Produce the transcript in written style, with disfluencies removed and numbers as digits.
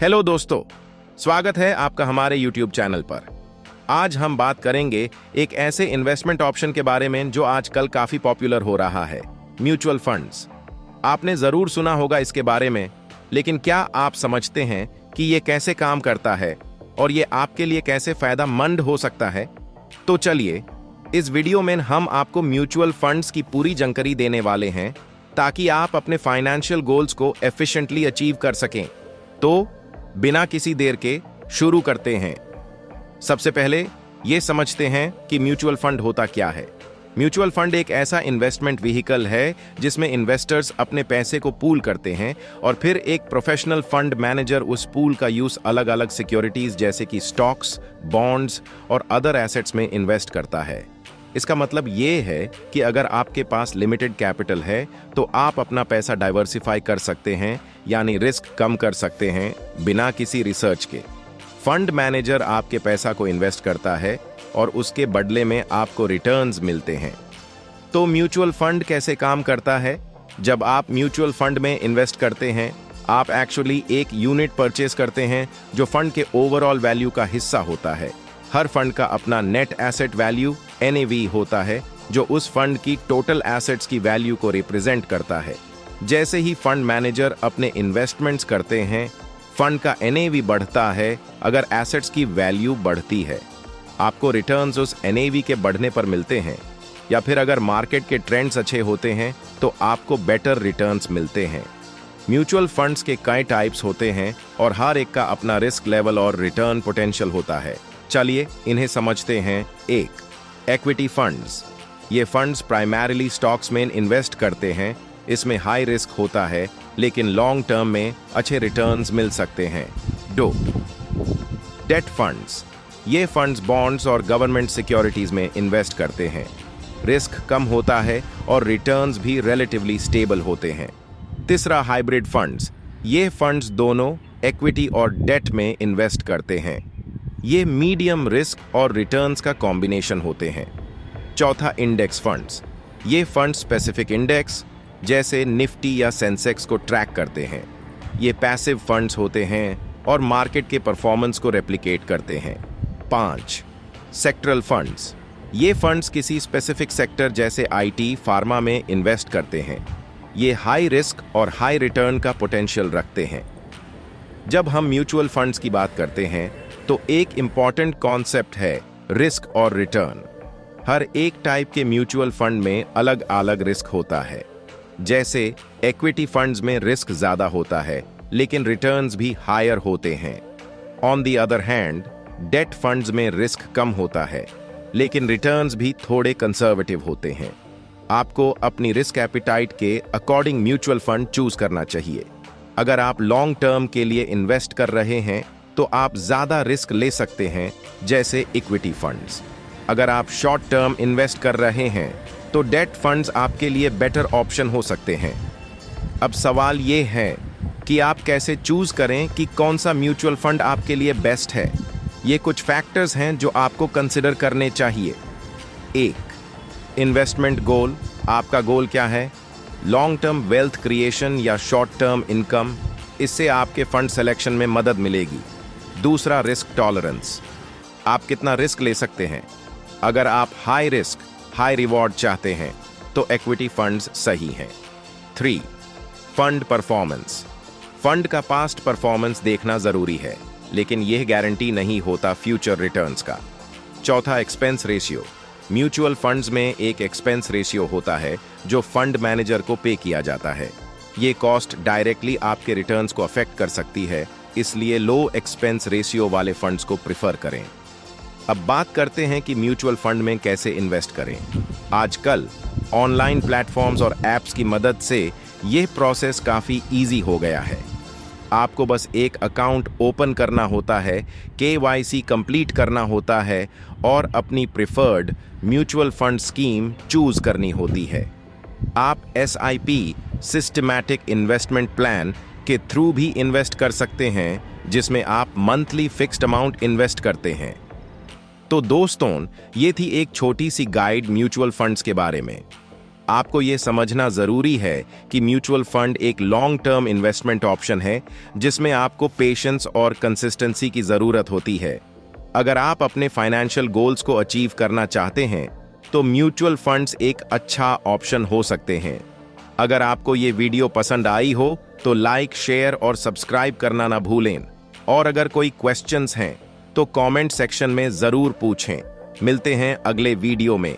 Hello दोस्तों, स्वागत है आपका हमारे YouTube चैनल पर। आज हम बात करेंगे एक ऐसे इन्वेस्टमेंट ऑप्शन के बारे में जो आजकल काफी पॉपुलर हो रहा है, म्यूचुअल फंड्स। आपने जरूर सुना होगा इसके बारे में, लेकिन क्या आप समझते हैं कि ये कैसे काम करता है और ये आपके लिए कैसे फायदेमंद हो सकता है? तो चलिए, इस वीडियो में हम आपको म्यूचुअल फंड्स की पूरी जानकारी देने वाले हैं ताकि आप अपने फाइनेंशियल गोल्स को एफिशिएंटली अचीव कर सकें। तो बिना किसी देर के शुरू करते हैं। सबसे पहले ये समझते हैं कि म्यूचुअल फंड होता क्या है। म्यूचुअल फंड एक ऐसा इन्वेस्टमेंट व्हीकल है जिसमें इन्वेस्टर्स अपने पैसे को पूल करते हैं और फिर एक प्रोफेशनल फंड मैनेजर उस पूल का यूज अलग अलग सिक्योरिटीज जैसे कि स्टॉक्स, बॉन्ड्स और अदर एसेट्स में इन्वेस्ट करता है। इसका मतलब ये है कि अगर आपके पास लिमिटेड कैपिटल है तो आप अपना पैसा डाइवर्सिफाई कर सकते हैं, यानी रिस्क कम कर सकते हैं बिना किसी रिसर्च के। फंड मैनेजर आपके पैसा को इन्वेस्ट करता है और उसके बदले में आपको रिटर्न्स मिलते हैं। तो म्यूचुअल फंड कैसे काम करता है? जब आप म्यूचुअल फंड में इन्वेस्ट करते हैं, आप एक्चुअली एक यूनिट परचेस करते हैं जो फंड के ओवरऑल वैल्यू का हिस्सा होता है। हर फंड का अपना नेट एसेट वैल्यू NAV होता है जो उस फंड की टोटल एसेट्स की वैल्यू को रिप्रेजेंट करता है। जैसे ही फंड मैनेजर अपने इन्वेस्टमेंट्स करते हैं, फंड का NAV बढ़ता है अगर एसेट्स की वैल्यू बढ़ती है। आपको रिटर्न्स उस NAV के बढ़ने पर मिलते हैं, या फिर अगर मार्केट के ट्रेंड्स अच्छे होते हैं तो आपको बेटर रिटर्न्स मिलते हैं। म्यूचुअल फंड्स के कई टाइप्स होते हैं और हर एक का अपना रिस्क लेवल और रिटर्न पोटेंशियल होता है। चलिए इन्हें समझते हैं। एक, इक्विटी फंड्स। ये फंड्स प्राइमरीली स्टॉक्स में इन्वेस्ट करते हैं। इसमें हाई रिस्क होता है लेकिन लॉन्ग टर्म में अच्छे रिटर्न्स मिल सकते हैं। दो, डेट फंड्स। ये फंड्स बॉन्ड्स और गवर्नमेंट सिक्योरिटीज में इन्वेस्ट करते हैं। रिस्क कम होता है और रिटर्न्स भी रिलेटिवली स्टेबल होते हैं। तीसरा, हाइब्रिड फंड्स। ये फंड्स दोनों इक्विटी और डेट में इन्वेस्ट करते हैं। ये मीडियम रिस्क और रिटर्न्स का कॉम्बिनेशन होते हैं। चौथा, इंडेक्स फंड्स। ये फंड स्पेसिफिक इंडेक्स जैसे निफ्टी या सेंसेक्स को ट्रैक करते हैं। ये पैसिव फंड्स होते हैं और मार्केट के परफॉर्मेंस को रेप्लिकेट करते हैं। 5, सेक्टरल फंड्स। ये फंड्स किसी स्पेसिफिक सेक्टर जैसे IT, फार्मा में इन्वेस्ट करते हैं। ये हाई रिस्क और हाई रिटर्न का पोटेंशियल रखते हैं। जब हम म्यूचुअल फंड्स की बात करते हैं तो एक इंपॉर्टेंट कॉन्सेप्ट है रिस्क और रिटर्न। हर एक टाइप के म्यूचुअल फंड में अलग अलग रिस्क होता है। जैसे इक्विटी फंड्स में रिस्क ज्यादा होता है लेकिन रिटर्न्स भी हायर होते हैं। On the other hand, date funds में रिस्क कम होता है लेकिन रिटर्न्स भी थोड़े कंजर्वेटिव होते हैं। आपको अपनी रिस्क एपिटाइट के अकॉर्डिंग म्यूचुअल फंड चूज करना चाहिए। अगर आप लॉन्ग टर्म के लिए इन्वेस्ट कर रहे हैं तो आप ज्यादा रिस्क ले सकते हैं, जैसे इक्विटी फंड्स। अगर आप शॉर्ट टर्म इन्वेस्ट कर रहे हैं तो डेट फंड्स आपके लिए बेटर ऑप्शन हो सकते हैं। अब सवाल ये है कि आप कैसे चूज करें कि कौन सा म्यूचुअल फंड आपके लिए बेस्ट है। ये कुछ फैक्टर्स हैं जो आपको कंसिडर करने चाहिए। एक, इन्वेस्टमेंट गोल। आपका गोल क्या है? लॉन्ग टर्म वेल्थ क्रिएशन या शॉर्ट टर्म इनकम? इससे आपके फंड सिलेक्शन में मदद मिलेगी। दूसरा, रिस्क टॉलरेंस। आप कितना रिस्क ले सकते हैं? अगर आप हाई रिस्क हाई रिवॉर्ड चाहते हैं तो इक्विटी फंड्स सही हैं। 3, फंड परफॉर्मेंस। फंड का पास्ट परफॉर्मेंस देखना जरूरी है लेकिन यह गारंटी नहीं होता फ्यूचर रिटर्न्स का। चौथा, एक्सपेंस रेशियो। म्यूचुअल फंड्स में एक एक्सपेंस रेशियो होता है जो फंड मैनेजर को पे किया जाता है। ये कॉस्ट डायरेक्टली आपके रिटर्न्स को अफेक्ट कर सकती है, इसलिए लो एक्सपेंस रेशियो वाले फंड्स को प्रिफर करें। अब बात करते हैं कि म्यूचुअल फंड में कैसे इन्वेस्ट करें। आजकल ऑनलाइन प्लेटफॉर्म्स और एप्स की मदद से यह प्रोसेस काफी इजी हो गया है। आपको बस एक अकाउंट ओपन करना होता है, KYC कंप्लीट करना होता है और अपनी preferred mutual fund scheme choose करनी होती है। आप SIP सिस्टमैटिक इन्वेस्टमेंट प्लान के थ्रू भी इन्वेस्ट कर सकते हैं, जिसमें आप मंथली फिक्स्ड अमाउंट इन्वेस्ट करते हैं। तो दोस्तों, ये थी एक छोटी सी गाइड म्यूचुअल फंड्स के बारे में। आपको ये समझना जरूरी है कि म्यूचुअल फंड एक लॉन्ग टर्म इन्वेस्टमेंट ऑप्शन है जिसमें आपको पेशेंस और कंसिस्टेंसी की जरूरत होती है। अगर आप अपने फाइनेंशियल गोल्स को अचीव करना चाहते हैं तो म्यूचुअल फंड्स एक अच्छा ऑप्शन हो सकते हैं। अगर आपको ये वीडियो पसंद आई हो तो लाइक, शेयर और सब्सक्राइब करना ना भूलें। और अगर कोई क्वेश्चंस हैं तो कमेंट सेक्शन में जरूर पूछें। मिलते हैं अगले वीडियो में।